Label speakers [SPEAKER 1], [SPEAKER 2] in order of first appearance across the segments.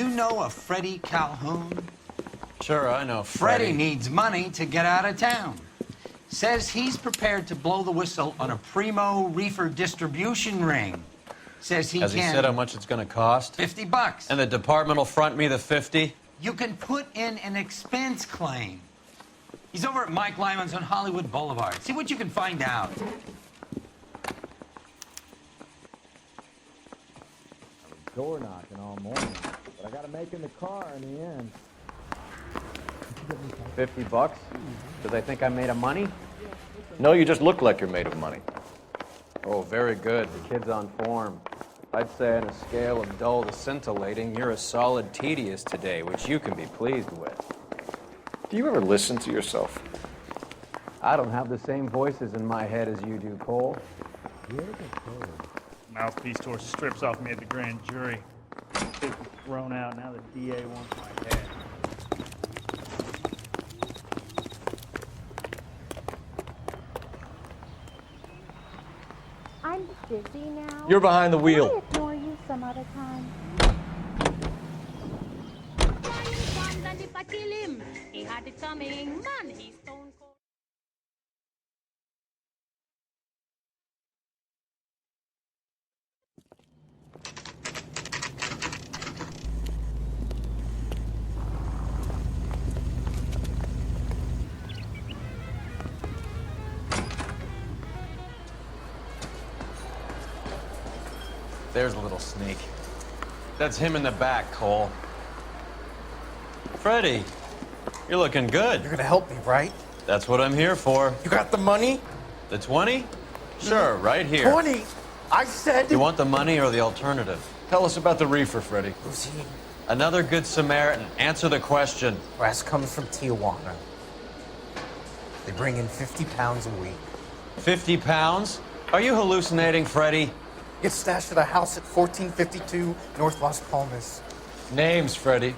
[SPEAKER 1] you know a Freddie Calhoun?
[SPEAKER 2] Sure, I know
[SPEAKER 1] Freddie needs money to get out of town. Says he's prepared to blow the whistle on a primo reefer distribution ring. Says he
[SPEAKER 2] Has he said how much it's going to cost?
[SPEAKER 1] $50.
[SPEAKER 2] And the department will front me the 50?
[SPEAKER 1] You can put in an expense claim. He's over at Mike Lyman's on Hollywood Boulevard. See what you can find out.
[SPEAKER 3] Door knocking all morning, but I got to make in the car in the end.
[SPEAKER 4] $50? Do they think I'm made of money?
[SPEAKER 5] No, you just look like you're made of money.
[SPEAKER 4] Oh, very good. The kid's on form. I'd say on a scale of dull to scintillating, you're a solid tedious today, which you can be pleased with.
[SPEAKER 5] Do you ever listen to yourself?
[SPEAKER 4] I don't have the same voices in my head as you do, Cole.
[SPEAKER 6] Mouthpiece tore strips off me at the grand jury. Case was thrown out. Now the DA wants my head.
[SPEAKER 7] I'm busy now.
[SPEAKER 5] You're behind the wheel.
[SPEAKER 7] Can I ignore you some other time?
[SPEAKER 8] He had it coming, man, he's stone cold.
[SPEAKER 2] There's a little sneak. That's him in the back, Cole. Freddie, you're looking good.
[SPEAKER 9] You're gonna help me, right?
[SPEAKER 2] That's what I'm here for.
[SPEAKER 9] You got the money?
[SPEAKER 2] The 20? Sure, right here.
[SPEAKER 9] 20? I said...
[SPEAKER 2] You want the money or the alternative?
[SPEAKER 5] Tell us about the reefer, Freddie.
[SPEAKER 9] Who's he?
[SPEAKER 2] Another good Samaritan. Answer the question.
[SPEAKER 9] Brass comes from Tijuana. They bring in 50 pounds a week.
[SPEAKER 2] 50 pounds? Are you hallucinating, Freddie?
[SPEAKER 9] Gets stashed at a house at 1452 North Las Palmas.
[SPEAKER 2] Names, Freddie.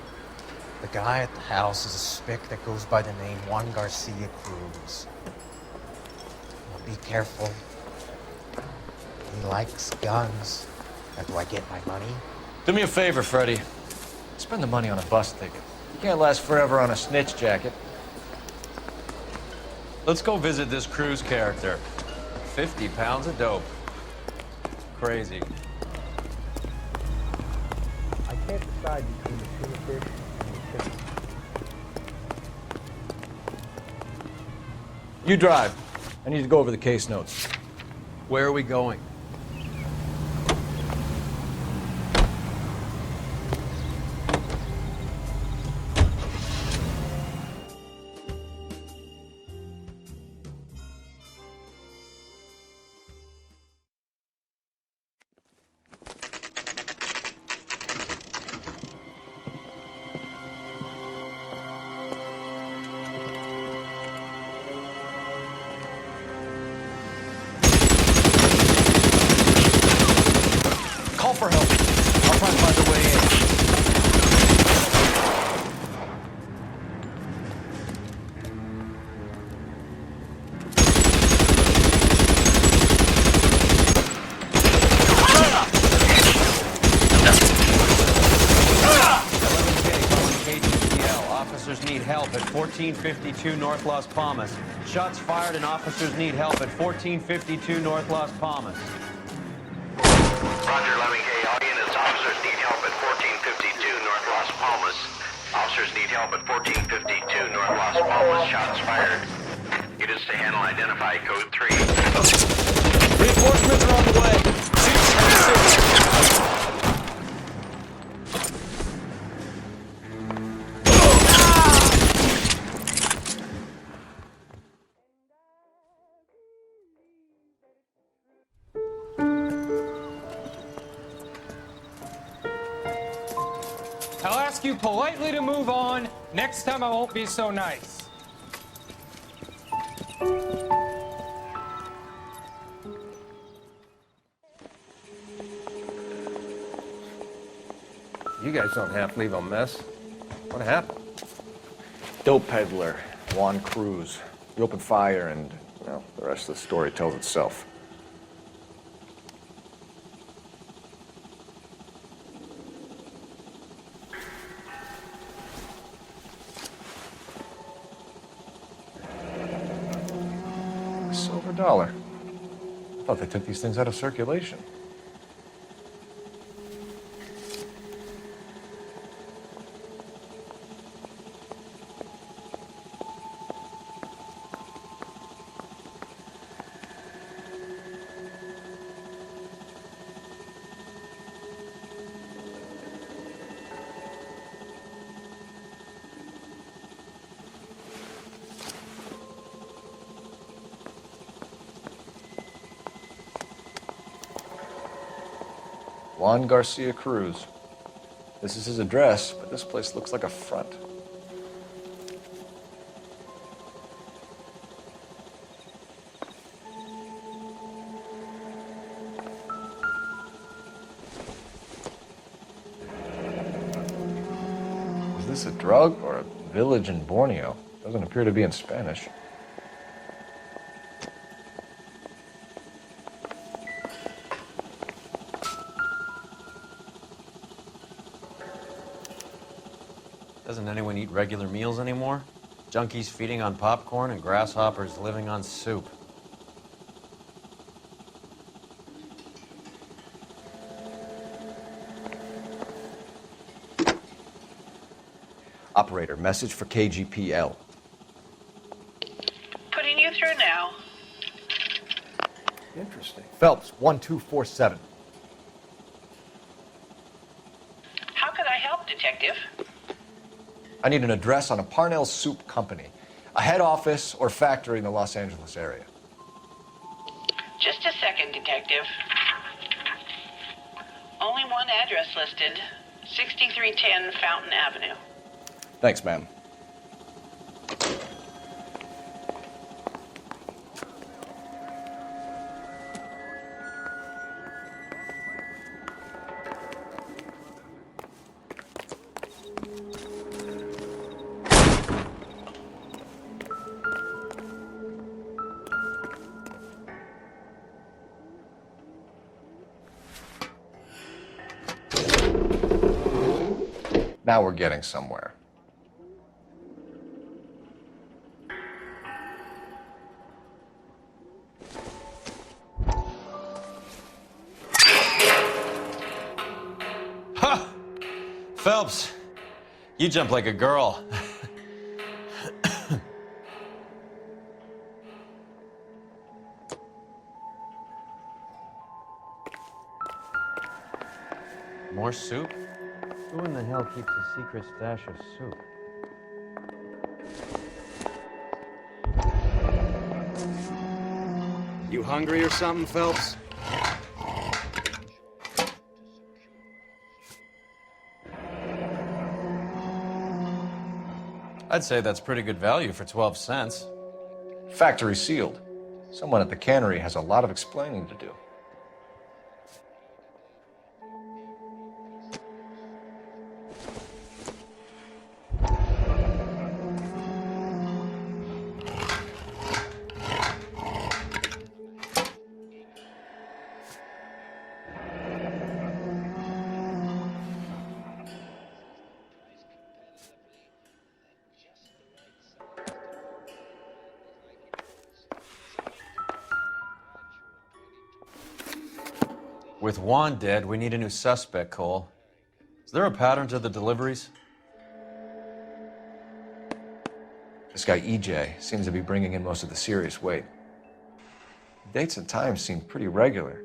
[SPEAKER 9] The guy at the house is a spick that goes by the name Juan Garcia Cruz. Well, be careful. He likes guns. Now, do I get my money?
[SPEAKER 5] Do me a favor, Freddie. Spend the money on a bus ticket. You can't last forever on a snitch jacket.
[SPEAKER 2] Let's go visit this Cruz character. 50 pounds of dope. Crazy.
[SPEAKER 3] I can't decide between the tuna fish and the chicken.
[SPEAKER 5] You drive. I need to go over the case notes.
[SPEAKER 2] Where are we going?
[SPEAKER 5] Call for help. I'll try and find a way in.
[SPEAKER 2] Officers need help at 1452 North Las Palmas. Shots fired and officers need help at 1452 North Las Palmas.
[SPEAKER 10] Roger, 11K. All units, officers need help at 1452 North Las Palmas. Officers need help at 1452 North Las Palmas. Shots fired. Units to handle identify code 3.
[SPEAKER 5] Reinforcements are on the way.
[SPEAKER 11] I'll ask you politely to move on. Next time I won't be so nice.
[SPEAKER 5] You guys don't have to leave a mess. What happened?
[SPEAKER 12] Dope peddler, Juan Cruz. He opened fire and, well, the rest of the story tells itself. for $1. I thought they took these things out of circulation. Juan Garcia Cruz. This is his address, but this place looks like a front. Is this a drug or a village in Borneo? Doesn't appear to be in Spanish.
[SPEAKER 2] Doesn't anyone eat regular meals anymore? Junkies feeding on popcorn and grasshoppers living on soup.
[SPEAKER 12] Operator, message for KGPL.
[SPEAKER 13] Putting you through now.
[SPEAKER 12] Interesting. Phelps, 1247.
[SPEAKER 13] How could I help, Detective?
[SPEAKER 12] I need an address on a Parnell soup company, a head office or factory in the Los Angeles area.
[SPEAKER 13] Just a second, Detective. Only one address listed, 6310 Fountain Avenue.
[SPEAKER 12] Thanks, ma'am. Now we're getting somewhere.
[SPEAKER 2] Ha! Phelps, you jump like a girl. More soup? Who in the hell keeps a secret stash of soup?
[SPEAKER 4] You hungry or something, Phelps?
[SPEAKER 2] I'd say that's pretty good value for 12 cents.
[SPEAKER 12] Factory sealed. Someone at the cannery has a lot of explaining to do.
[SPEAKER 2] With Juan dead, we need a new suspect, Cole. Is there a pattern to the deliveries?
[SPEAKER 12] This guy, EJ, seems to be bringing in most of the serious weight. Dates and times seem pretty regular.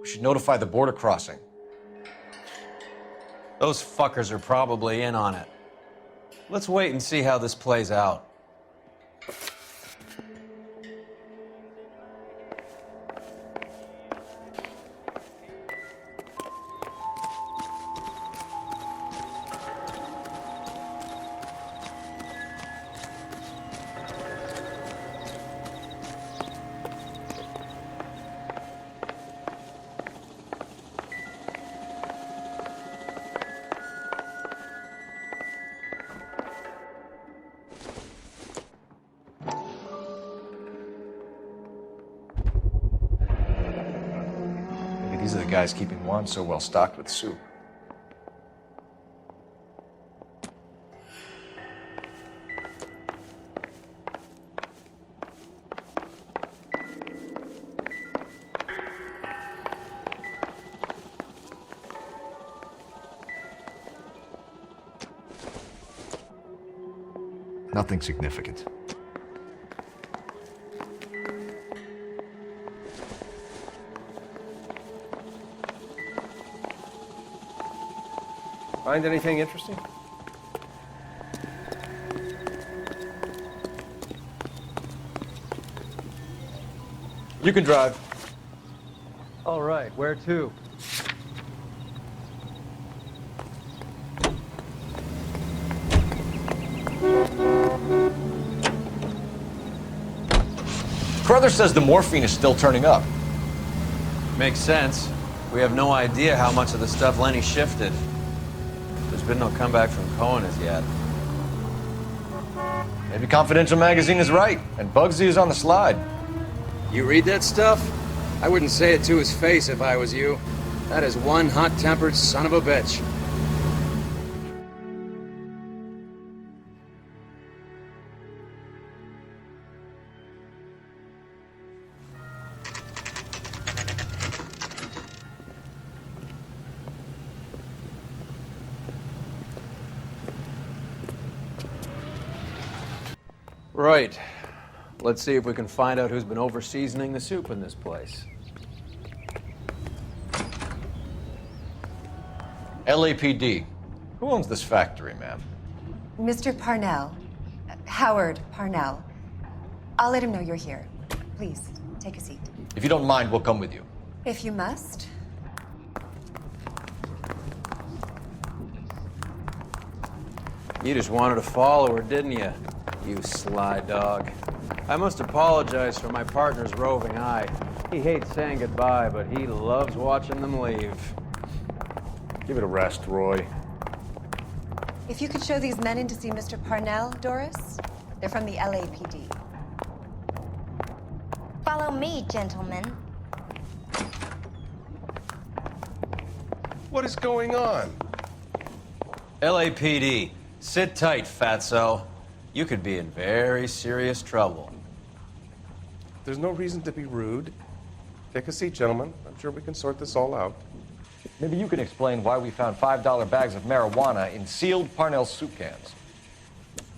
[SPEAKER 12] We should notify the border crossing.
[SPEAKER 2] Those fuckers are probably in on it. Let's wait and see how this plays out.
[SPEAKER 12] These are the guys keeping Juan so well stocked with soup. Nothing significant.
[SPEAKER 4] Find anything interesting?
[SPEAKER 5] You can drive.
[SPEAKER 2] All right, where to?
[SPEAKER 5] Carruthers says the morphine is still turning up.
[SPEAKER 2] Makes sense. We have no idea how much of the stuff Lenny shifted. There's been no comeback from Cohen as yet.
[SPEAKER 5] Maybe Confidential Magazine is right, and Bugsy is on the slide.
[SPEAKER 4] You read that stuff? I wouldn't say it to his face if I was you. That is one hot-tempered son of a bitch. Right. Let's see if we can find out who's been over-seasoning the soup in this place.
[SPEAKER 5] LAPD. Who owns this factory, ma'am?
[SPEAKER 14] Mr. Parnell. Howard Parnell. I'll let him know you're here. Please, take a seat.
[SPEAKER 5] If you don't mind, we'll come with you.
[SPEAKER 14] If you must.
[SPEAKER 2] You just wanted to follow her, didn't you? You sly dog. I must apologize for my partner's roving eye. He hates saying goodbye, but he loves watching them leave.
[SPEAKER 12] Give it a rest, Roy.
[SPEAKER 14] If you could show these men in to see Mr. Parnell, Doris. They're from the LAPD.
[SPEAKER 7] Follow me, gentlemen.
[SPEAKER 15] What is going on?
[SPEAKER 2] LAPD, sit tight, fatso. You could be in very serious trouble.
[SPEAKER 15] There's no reason to be rude. Take a seat, gentlemen. I'm sure we can sort this all out.
[SPEAKER 5] Maybe you can explain why we found $5 bags of marijuana in sealed Parnell soup cans.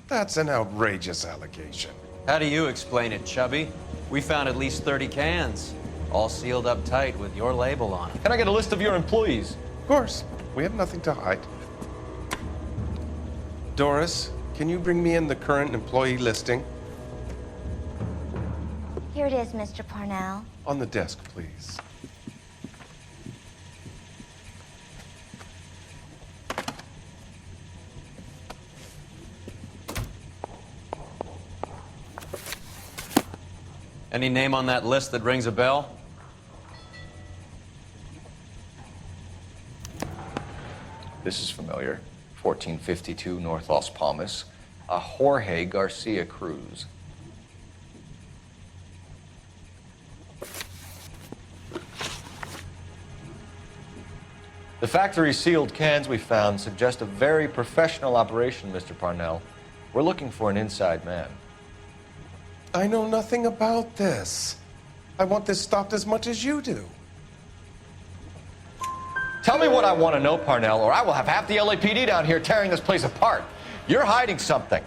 [SPEAKER 15] That's an outrageous allegation.
[SPEAKER 2] How do you explain it, Chubby? We found at least 30 cans, all sealed up tight with your label on it.
[SPEAKER 5] Can I get a list of your employees?
[SPEAKER 15] Of course. We have nothing to hide. Doris, can you bring me in the current employee listing?
[SPEAKER 7] Here it is, Mr. Parnell.
[SPEAKER 15] On the desk, please.
[SPEAKER 2] Any name on that list that rings a bell?
[SPEAKER 12] This is familiar. 1452 North Las Palmas. A Jorge Garcia Cruz.
[SPEAKER 5] The factory sealed cans we found suggest a very professional operation, Mr. Parnell. We're looking for an inside man.
[SPEAKER 15] I know nothing about this. I want this stopped as much as you do.
[SPEAKER 5] Tell me what I want to know, Parnell, or I will have half the LAPD down here tearing this place apart. You're hiding something.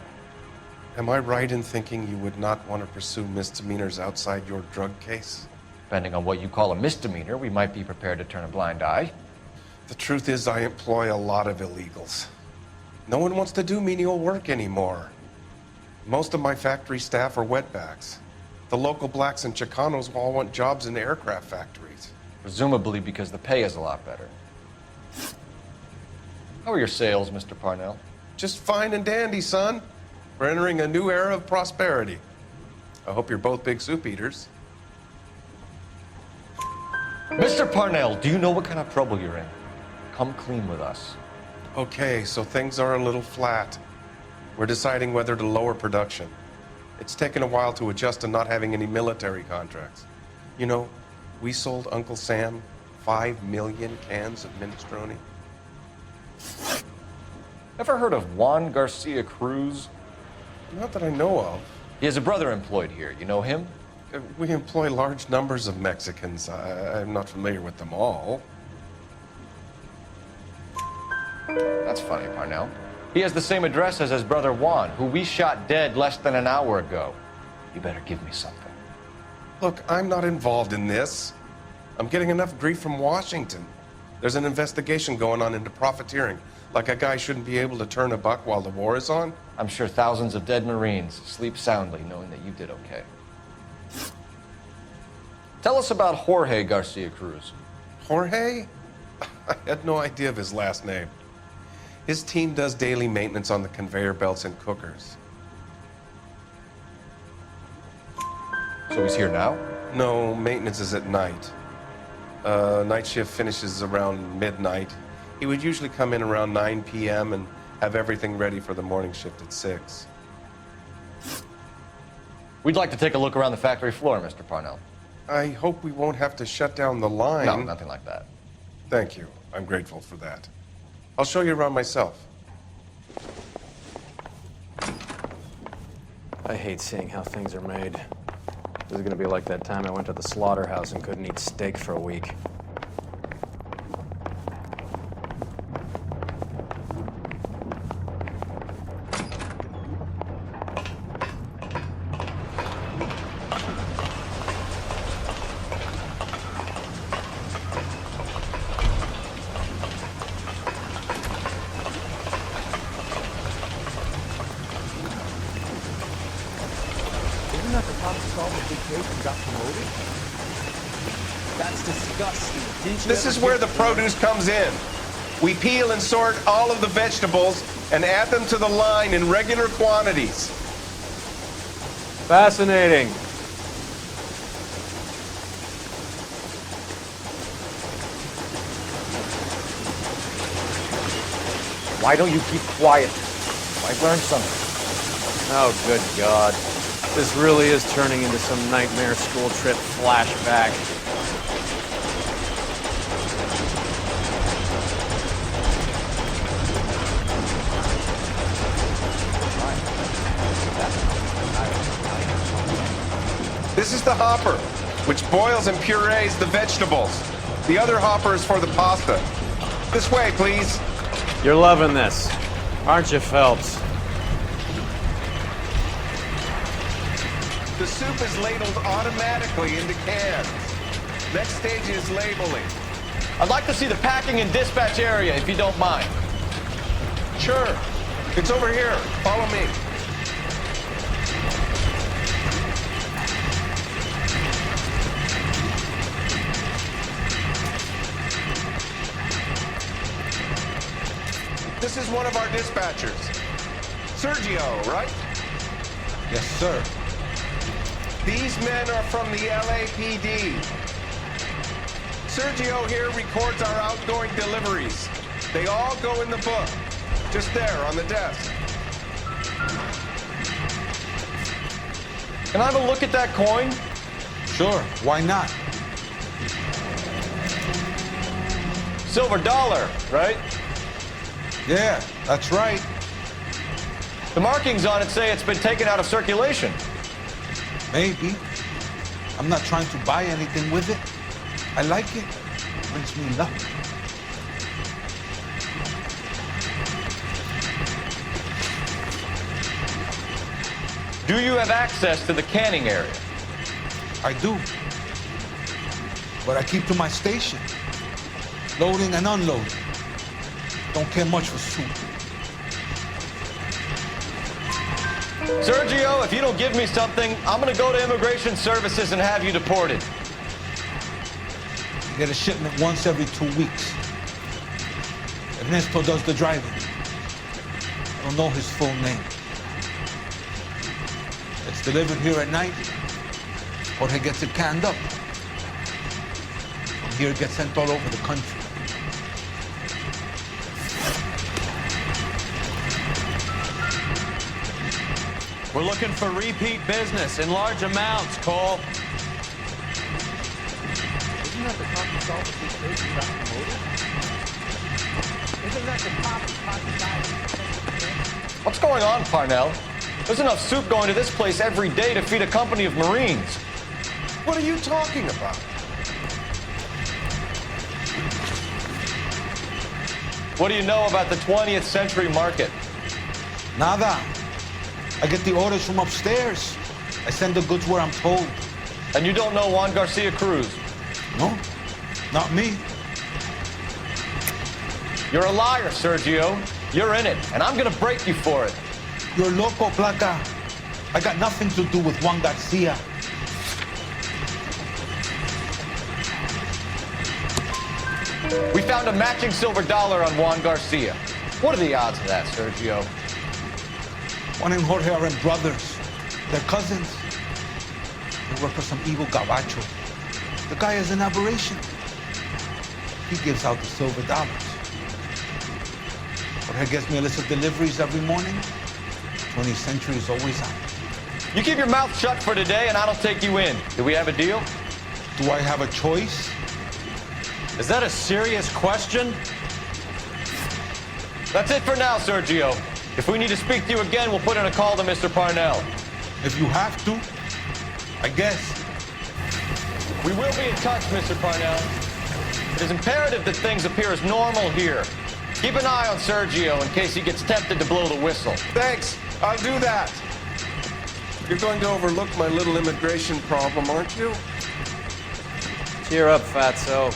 [SPEAKER 15] Am I right in thinking you would not want to pursue misdemeanors outside your drug case?
[SPEAKER 5] Depending on what you call a misdemeanor, we might be prepared to turn a blind eye.
[SPEAKER 15] The truth is, I employ a lot of illegals. No one wants to do menial work anymore. Most of my factory staff are wetbacks. The local blacks and Chicanos all want jobs in aircraft factories.
[SPEAKER 5] Presumably because the pay is a lot better. How are your sales, Mr. Parnell?
[SPEAKER 15] Just fine and dandy, son. We're entering a new era of prosperity. I hope you're both big soup eaters.
[SPEAKER 5] Mr. Parnell, do you know what kind of trouble you're in? Come clean with us.
[SPEAKER 15] Okay, so things are a little flat. We're deciding whether to lower production. It's taken a while to adjust to not having any military contracts. You know, we sold Uncle Sam 5 million cans of minestrone.
[SPEAKER 5] Ever heard of Juan Garcia Cruz?
[SPEAKER 15] Not that I know of.
[SPEAKER 5] He has a brother employed here. You know him?
[SPEAKER 15] We employ large numbers of Mexicans. I'm not familiar with them all.
[SPEAKER 12] That's funny, Parnell.
[SPEAKER 5] He has the same address as his brother Juan, who we shot dead less than an hour ago. You better give me something.
[SPEAKER 15] Look, I'm not involved in this. I'm getting enough grief from Washington. There's an investigation going on into profiteering. Like a guy shouldn't be able to turn a buck while the war is on.
[SPEAKER 5] I'm sure thousands of dead Marines sleep soundly knowing that you did okay. Tell us about Jorge Garcia Cruz.
[SPEAKER 15] Jorge? I had no idea of his last name. His team does daily maintenance on the conveyor belts and cookers.
[SPEAKER 5] So he's here now?
[SPEAKER 15] No, maintenance is at night. Night shift finishes around midnight. He would usually come in around 9 p.m. and have everything ready for the morning shift at 6.
[SPEAKER 5] We'd like to take a look around the factory floor, Mr. Parnell.
[SPEAKER 15] I hope we won't have to shut down the line.
[SPEAKER 5] No, nothing like that.
[SPEAKER 15] Thank you. I'm grateful for that. I'll show you around myself.
[SPEAKER 2] I hate seeing how things are made. This is gonna be like that time I went to the slaughterhouse and couldn't eat steak for a week.
[SPEAKER 3] Isn't that the top to solve a big case and got promoted? That's disgusting. Didn't you
[SPEAKER 15] This
[SPEAKER 3] ever
[SPEAKER 15] is where
[SPEAKER 3] get
[SPEAKER 15] the produce comes in. We peel and sort all of the vegetables and add them to the line in regular quantities.
[SPEAKER 2] Fascinating.
[SPEAKER 5] Why don't you keep quiet? I've learned something.
[SPEAKER 2] Oh, good God. This really is turning into some nightmare school trip flashback.
[SPEAKER 15] This is the hopper, which boils and purees the vegetables. The other hopper is for the pasta. This way, please.
[SPEAKER 2] You're loving this, aren't you, Phelps?
[SPEAKER 15] The soup is ladled automatically into cans. Next stage is labeling.
[SPEAKER 5] I'd like to see the packing and dispatch area, if you don't mind.
[SPEAKER 15] Sure. It's over here. Follow me. This is one of our dispatchers. Sergio, right?
[SPEAKER 16] Yes, sir.
[SPEAKER 15] These men are from the LAPD. Sergio here records our outgoing deliveries. They all go in the book, just there on the desk.
[SPEAKER 5] Can I have a look at that coin?
[SPEAKER 16] Sure, why not?
[SPEAKER 5] Silver dollar, right?
[SPEAKER 16] Yeah, that's right.
[SPEAKER 5] The markings on it say it's been taken out of circulation.
[SPEAKER 16] Maybe. I'm not trying to buy anything with it. I like it. It brings me luck.
[SPEAKER 5] Do you have access to the canning area?
[SPEAKER 16] I do. But I keep to my station. Loading and unloading. Don't care much for soup.
[SPEAKER 5] Sergio, if you don't give me something, I'm gonna go to Immigration Services and have you deported.
[SPEAKER 16] You get a shipment once every 2 weeks. Ernesto does the driving. I don't know his full name. It's delivered here at night, or he gets it canned up. From here, it gets sent all over the country.
[SPEAKER 2] We're looking for repeat business in large amounts, Cole.
[SPEAKER 3] Isn't that the top to solve a big case and got promoted? Isn't that the top guy?
[SPEAKER 5] What's going on, Parnell? There's enough soup going to this place every day to feed a company of Marines.
[SPEAKER 15] What are you talking about?
[SPEAKER 5] What do you know about the 20th century market?
[SPEAKER 16] Nada. I get the orders from upstairs. I send the goods where I'm told.
[SPEAKER 5] And you don't know Juan Garcia Cruz?
[SPEAKER 16] No, not me.
[SPEAKER 5] You're a liar, Sergio. You're in it, and I'm gonna break you for it.
[SPEAKER 16] You're loco, Placa. I got nothing to do with Juan Garcia.
[SPEAKER 5] We found a matching silver dollar on Juan Garcia. What are the odds of that, Sergio?
[SPEAKER 16] Juan and Jorge are brothers. They're cousins. They work for some evil gabacho. The guy is an aberration. He gives out the silver dollars. Jorge gets me a list of deliveries every morning. 20th Century is always out.
[SPEAKER 5] You keep your mouth shut for today, and I don't take you in. Do we have a deal?
[SPEAKER 16] Do I have a choice?
[SPEAKER 4] Is that a serious question?
[SPEAKER 5] That's it for now, Sergio. If we need to speak to you again, we'll put in a call to Mr. Parnell.
[SPEAKER 16] If you have to, I guess.
[SPEAKER 5] We will be in touch, Mr. Parnell. It is imperative that things appear as normal here. Keep an eye on Sergio in case he gets tempted to blow the whistle.
[SPEAKER 15] Thanks. I'll do that. You're going to overlook my little immigration problem, aren't you?
[SPEAKER 4] Cheer up, fatso.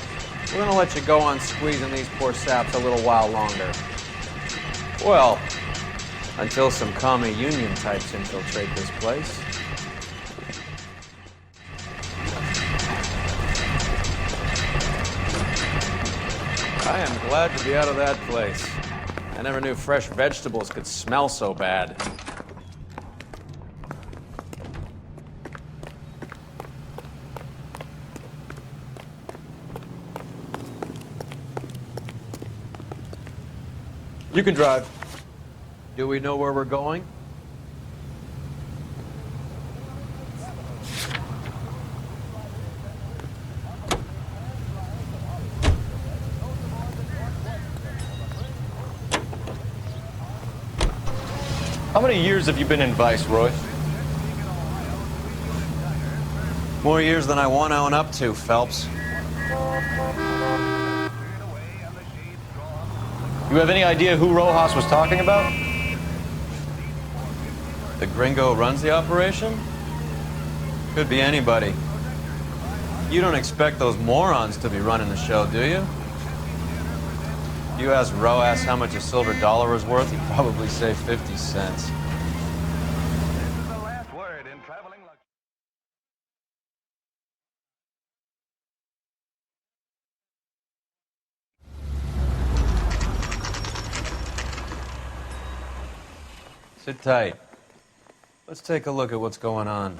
[SPEAKER 4] We're gonna let you go on squeezing these poor saps a little while longer. Well, until some commie union types infiltrate this place. I am glad to be out of that place. I never knew fresh vegetables could smell so bad. You can drive. Do we know where we're going?
[SPEAKER 5] How many years have you been in Viceroy?
[SPEAKER 4] More years than I want to own up to, Phelps.
[SPEAKER 5] You have any idea who Rojas was talking about?
[SPEAKER 4] The gringo who runs the operation? Could be anybody. You don't expect those morons to be running the show, do you? If you ask Rojas how much a silver dollar is worth, he'd probably say 50 cents. Sit tight. Let's take a look at what's going on.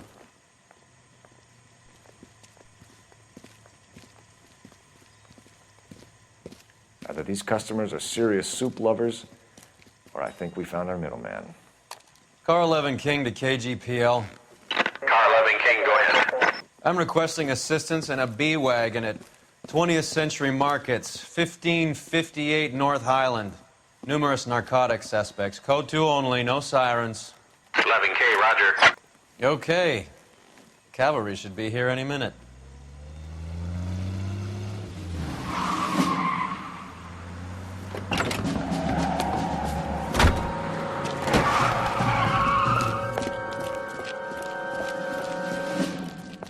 [SPEAKER 12] Either these customers are serious soup lovers, or I think we found our middleman.
[SPEAKER 4] Car 11 King to KGPL.
[SPEAKER 10] Car 11 King, go ahead.
[SPEAKER 4] I'm requesting assistance in a B-Wagon at 20th Century Markets, 1558 North Highland. Numerous narcotic suspects. Code 2 only, no sirens.
[SPEAKER 10] 11K, roger.
[SPEAKER 4] Okay. Cavalry should be here any minute.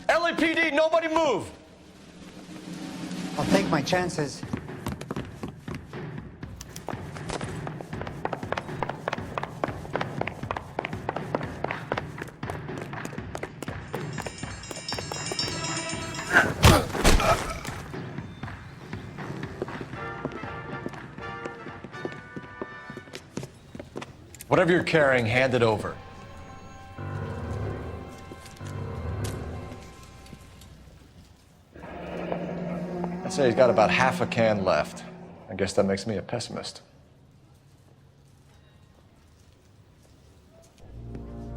[SPEAKER 5] LAPD, nobody move!
[SPEAKER 17] I'll take my chances.
[SPEAKER 5] Whatever you're carrying, hand it over.
[SPEAKER 12] I'd say he's got about half a can left. I guess that makes me a pessimist.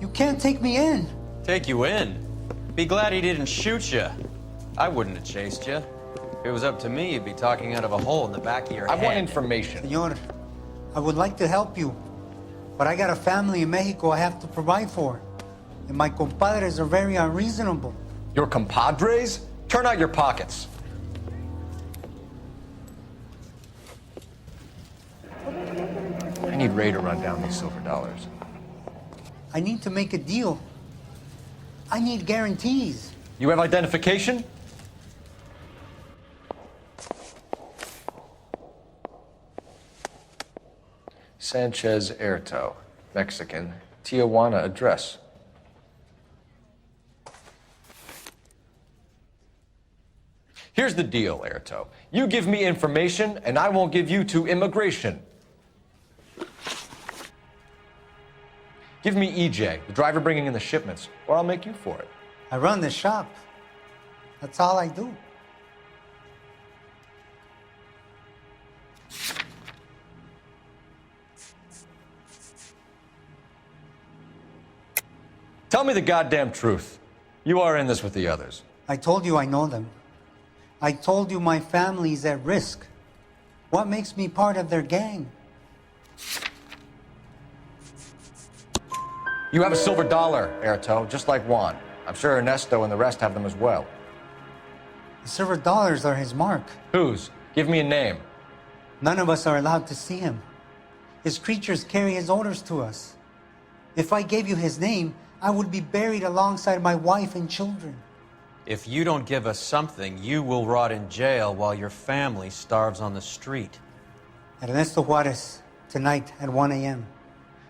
[SPEAKER 17] You can't take me in.
[SPEAKER 4] Take you in? Be glad he didn't shoot you. I wouldn't have chased you. If it was up to me, you'd be talking out of a hole in the back of your head.
[SPEAKER 5] I want information.
[SPEAKER 17] Senor, I would like to help you, but I got a family in Mexico I have to provide for. And my compadres are very unreasonable.
[SPEAKER 5] Your compadres? Turn out your pockets.
[SPEAKER 12] I need Ray to run down these silver dollars.
[SPEAKER 17] I need to make a deal. I need guarantees.
[SPEAKER 12] You have identification? Sanchez Airto, Mexican, Tijuana address. Here's the deal, Airto. You give me information, and I won't give you to immigration. Give me EJ, the driver bringing in the shipments, or I'll make you for it.
[SPEAKER 17] I run the shop. That's all I do.
[SPEAKER 12] Tell me the goddamn truth. You are in this with the others.
[SPEAKER 17] I told you I know them. I told you my family's at risk. What makes me part of their gang?
[SPEAKER 12] You have a silver dollar, Airto, just like Juan. I'm sure Ernesto and the rest have them as well.
[SPEAKER 17] The silver dollars are his mark.
[SPEAKER 12] Whose? Give me a name.
[SPEAKER 17] None of us are allowed to see him. His creatures carry his orders to us. If I gave you his name, I would be buried alongside my wife and children.
[SPEAKER 2] If you don't give us something, you will rot in jail while your family starves on the street.
[SPEAKER 17] Ernesto Juarez, tonight at 1 a.m.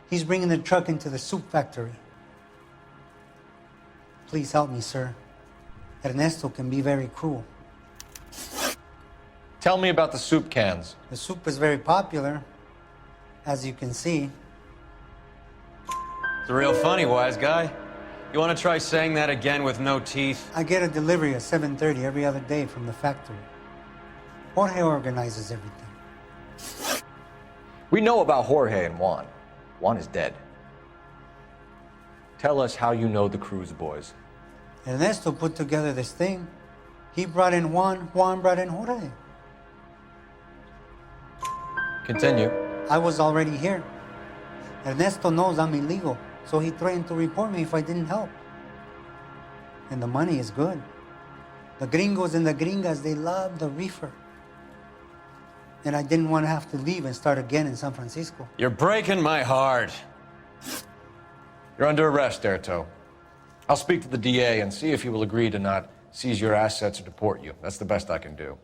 [SPEAKER 17] He's bringing the truck into the soup factory. Please help me, sir. Ernesto can be very cruel.
[SPEAKER 12] Tell me about the soup cans.
[SPEAKER 17] The soup is very popular, as you can see.
[SPEAKER 2] It's real funny, wise guy. You want to try saying that again with no teeth?
[SPEAKER 17] I get a delivery at 7:30 every other day from the factory. Jorge organizes everything.
[SPEAKER 12] We know about Jorge and Juan. Juan is dead. Tell us how you know the Cruz boys.
[SPEAKER 17] Ernesto put together this thing. He brought in Juan, Juan brought in Jorge.
[SPEAKER 12] Continue.
[SPEAKER 17] I was already here. Ernesto knows I'm illegal, so he threatened to report me if I didn't help. And the money is good. The gringos and the gringas, they love the reefer. And I didn't want to have to leave and start again in San Francisco.
[SPEAKER 2] You're breaking my heart.
[SPEAKER 12] You're under arrest, Airto. I'll speak to the DA and see if he will agree to not seize your assets or deport you. That's the best I can do.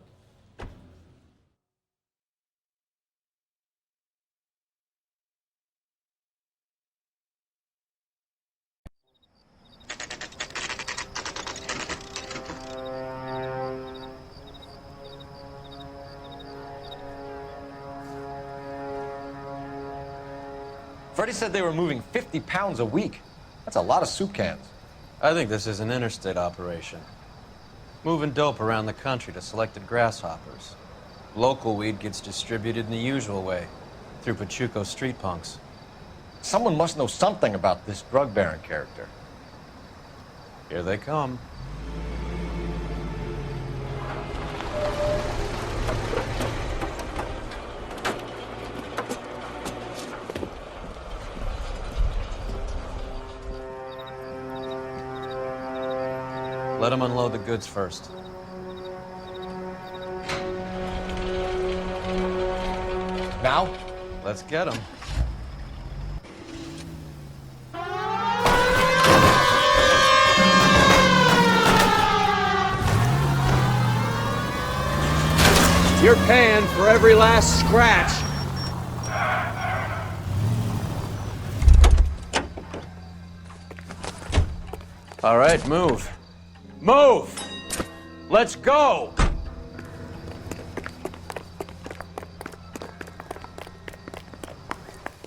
[SPEAKER 12] Freddie said they were moving 50 pounds a week. That's a lot of soup cans.
[SPEAKER 2] I think this is an interstate operation. Moving dope around the country to selected grasshoppers. Local weed gets distributed in the usual way, through Pachuco street punks.
[SPEAKER 12] Someone must know something about this drug baron character.
[SPEAKER 2] Here they come. Let them unload the goods first.
[SPEAKER 12] Now?
[SPEAKER 2] Let's get them.
[SPEAKER 11] You're paying for every last scratch.
[SPEAKER 2] All right, move. Move! Let's go!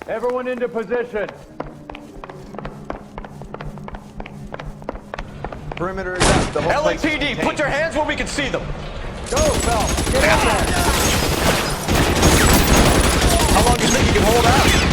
[SPEAKER 2] Everyone into position.
[SPEAKER 5] Perimeter is up. The whole place is
[SPEAKER 12] LAPD,
[SPEAKER 5] contained.
[SPEAKER 12] put your hands where we can see them.
[SPEAKER 5] Go, Phelps. Get out there.
[SPEAKER 12] How long do you think you can hold out?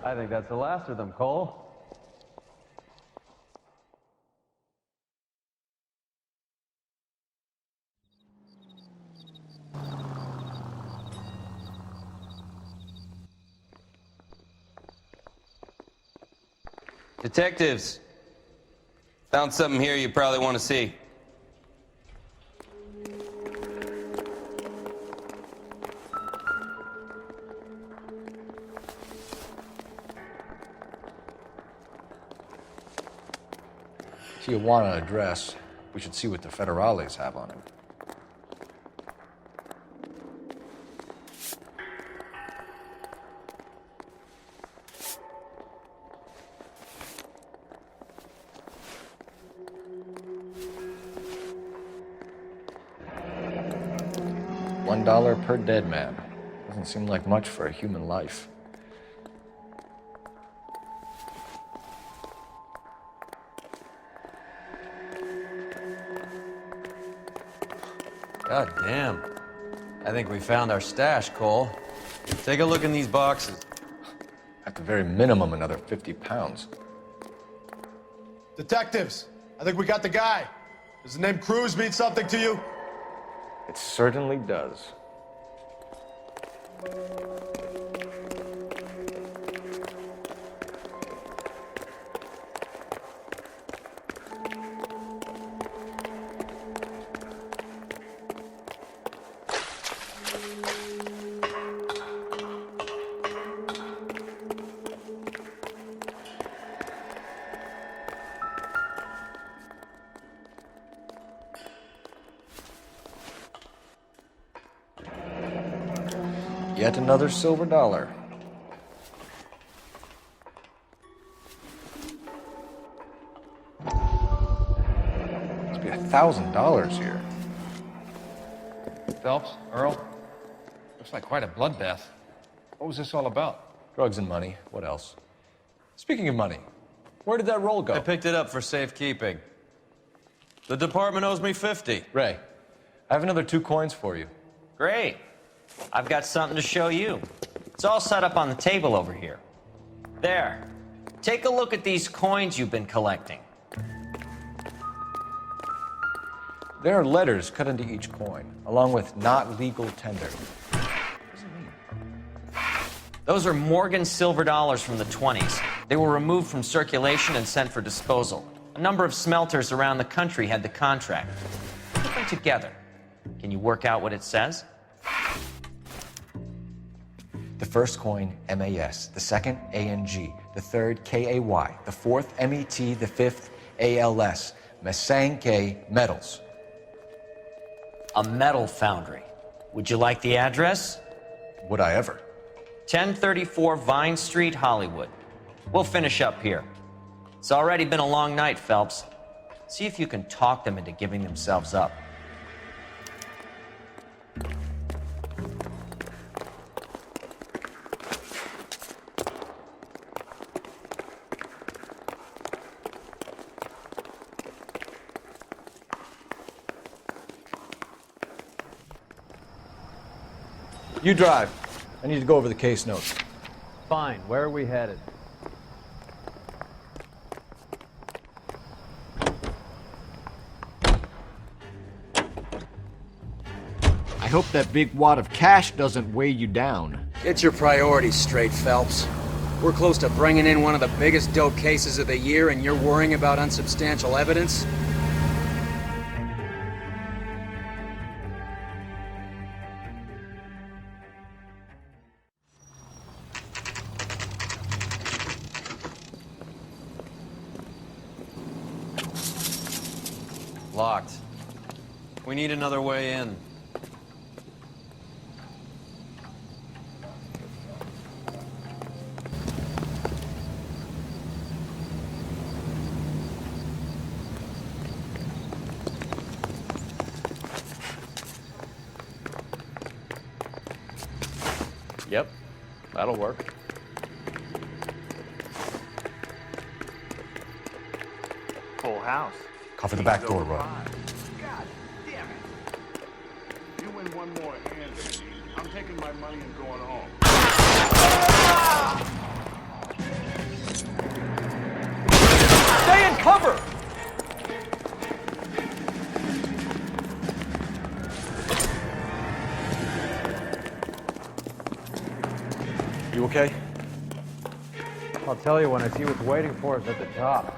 [SPEAKER 2] I think that's the last of them, Cole.
[SPEAKER 18] Detectives, found something here you probably want to see.
[SPEAKER 12] Tijuana address. We should see what the federales have on him. $1 per dead man. Doesn't seem like much for a human life.
[SPEAKER 2] God damn. I think we found our stash, Cole. Take a look in these boxes.
[SPEAKER 12] At the very minimum, another 50 pounds.
[SPEAKER 19] Detectives, I think we got the guy. Does the name Cruz mean something to you?
[SPEAKER 12] It certainly does. Yet another silver dollar. Must be $1,000 here. Phelps, Earle, looks like quite a bloodbath. What was this all about? Drugs and money. What else? Speaking of money, where did that roll go?
[SPEAKER 2] I picked it up for safekeeping. The department owes me 50.
[SPEAKER 12] Ray, I have another 2 coins for you.
[SPEAKER 20] Great. I've got something to show you. It's all set up on the table over here. There. Take a look at these coins you've been collecting.
[SPEAKER 12] There are letters cut into each coin, along with not legal tender.
[SPEAKER 20] Those are Morgan silver dollars from the 20s. They were removed from circulation and sent for disposal. A number of smelters around the country had the contract. Put them together. Can you work out what it says?
[SPEAKER 12] The first coin, MAS. The second, ANG. The third, KAY. The fourth, MET. The fifth, ALS. Masangkay metals.
[SPEAKER 20] A metal foundry. Would you like the address?
[SPEAKER 12] Would I ever?
[SPEAKER 20] 1034 Vine Street, Hollywood. We'll finish up here. It's already been a long night, Phelps. See if you can talk them into giving themselves up.
[SPEAKER 12] You drive. I need to go over the case notes.
[SPEAKER 2] Fine. Where are we headed?
[SPEAKER 21] I hope that big wad of cash doesn't weigh you down.
[SPEAKER 22] Get your priorities straight, Phelps. We're close to bringing in one of the biggest dope cases of the year, and you're worrying about unsubstantial evidence?
[SPEAKER 2] Locked. We need another way in.
[SPEAKER 12] Yep, that'll work.
[SPEAKER 3] Full house.
[SPEAKER 12] Cover the back door, Roy.
[SPEAKER 23] God damn it. You win one more hand, I'm taking my money and going home.
[SPEAKER 3] cover!
[SPEAKER 12] You okay?
[SPEAKER 2] I'll tell you when I see what's waiting for us at the top.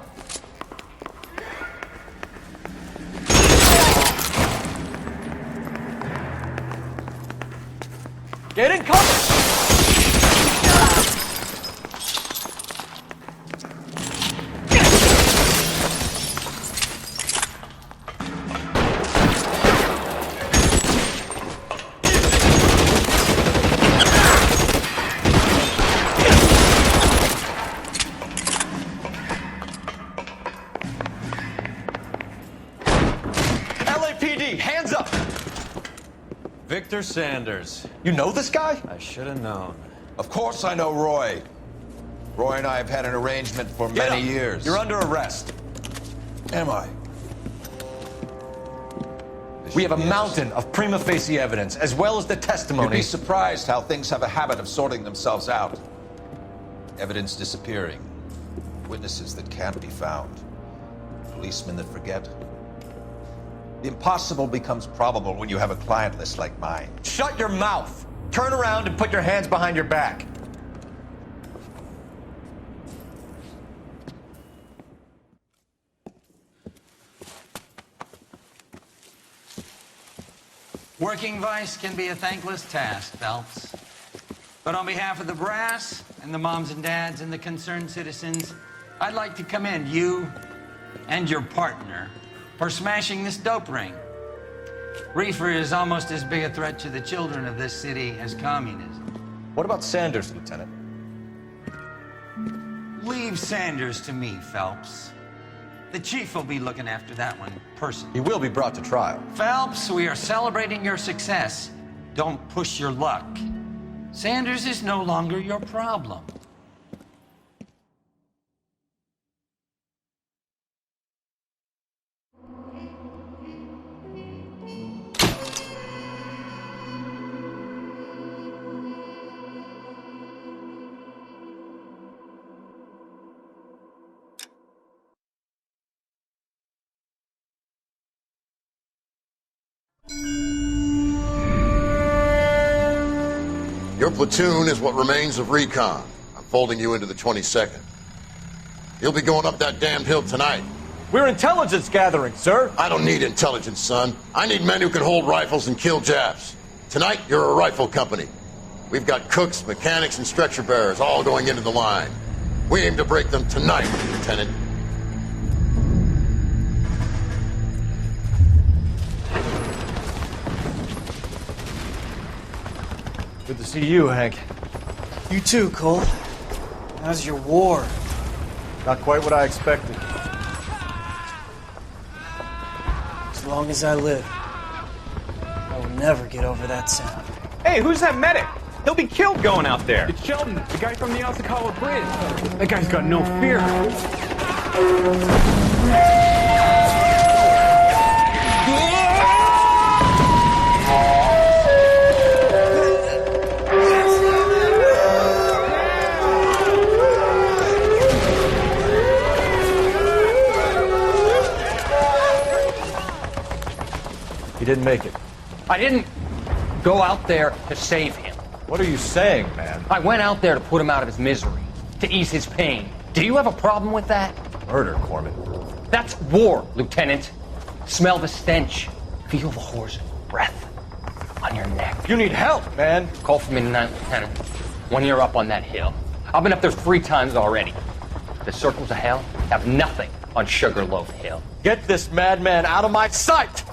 [SPEAKER 3] Get in cover!
[SPEAKER 5] LAPD, hands up!
[SPEAKER 4] Victor Sanders.
[SPEAKER 12] You know this guy?
[SPEAKER 4] I should have known.
[SPEAKER 1] Of course I know Roy. Roy and I have had an arrangement for many years.
[SPEAKER 5] You're under arrest.
[SPEAKER 1] Am I?
[SPEAKER 12] We have a mountain of prima facie evidence, as well as the testimony.
[SPEAKER 1] You'd be surprised how things have a habit of sorting themselves out. Evidence disappearing. Witnesses that can't be found. Policemen that forget. The impossible becomes probable when you have a client list like mine.
[SPEAKER 12] Shut your mouth! Turn around and put your hands behind your back.
[SPEAKER 22] Working vice can be a thankless task, Phelps. But on behalf of the brass and the moms and dads and the concerned citizens, I'd like to commend you and your partner for smashing this dope ring. Reefer is almost as big a threat to the children of this city as communism.
[SPEAKER 12] What about Sanders, Lieutenant?
[SPEAKER 22] Leave Sanders to me, Phelps. The chief will be looking after that one personally.
[SPEAKER 12] He will be brought to trial.
[SPEAKER 22] Phelps, we are celebrating your success. Don't push your luck. Sanders is no longer your problem.
[SPEAKER 6] Your platoon is what remains of recon. I'm folding you into the 22nd. You'll be going up that damned hill tonight.
[SPEAKER 12] We're intelligence gathering, sir.
[SPEAKER 6] I don't need intelligence, son. I need men who can hold rifles and kill Japs. Tonight, you're a rifle company. We've got cooks, mechanics, and stretcher bearers all going into the line. We aim to break them tonight, Lieutenant.
[SPEAKER 12] Good to see you, Hank.
[SPEAKER 8] You too, Cole. How's your war?
[SPEAKER 12] Not quite what I expected.
[SPEAKER 8] As long as I live, I will never get over that sound.
[SPEAKER 3] Hey, who's that medic? He'll be killed going out there. It's Sheldon, the guy from the Asakawa Bridge. That guy's got no fear.
[SPEAKER 12] He didn't make it.
[SPEAKER 24] I didn't go out there to save him.
[SPEAKER 12] What are you saying, man?
[SPEAKER 24] I went out there to put him out of his misery, to ease his pain. Do you have a problem with that?
[SPEAKER 12] Murder, Corman.
[SPEAKER 24] That's war, Lieutenant. Smell the stench. Feel the horse's breath on your neck.
[SPEAKER 12] You need help, man.
[SPEAKER 24] Call for me tonight, Lieutenant. When you're up on that hill. I've been up there 3 times already. The circles of hell have nothing on Sugarloaf Hill.
[SPEAKER 12] Get this madman out of my sight!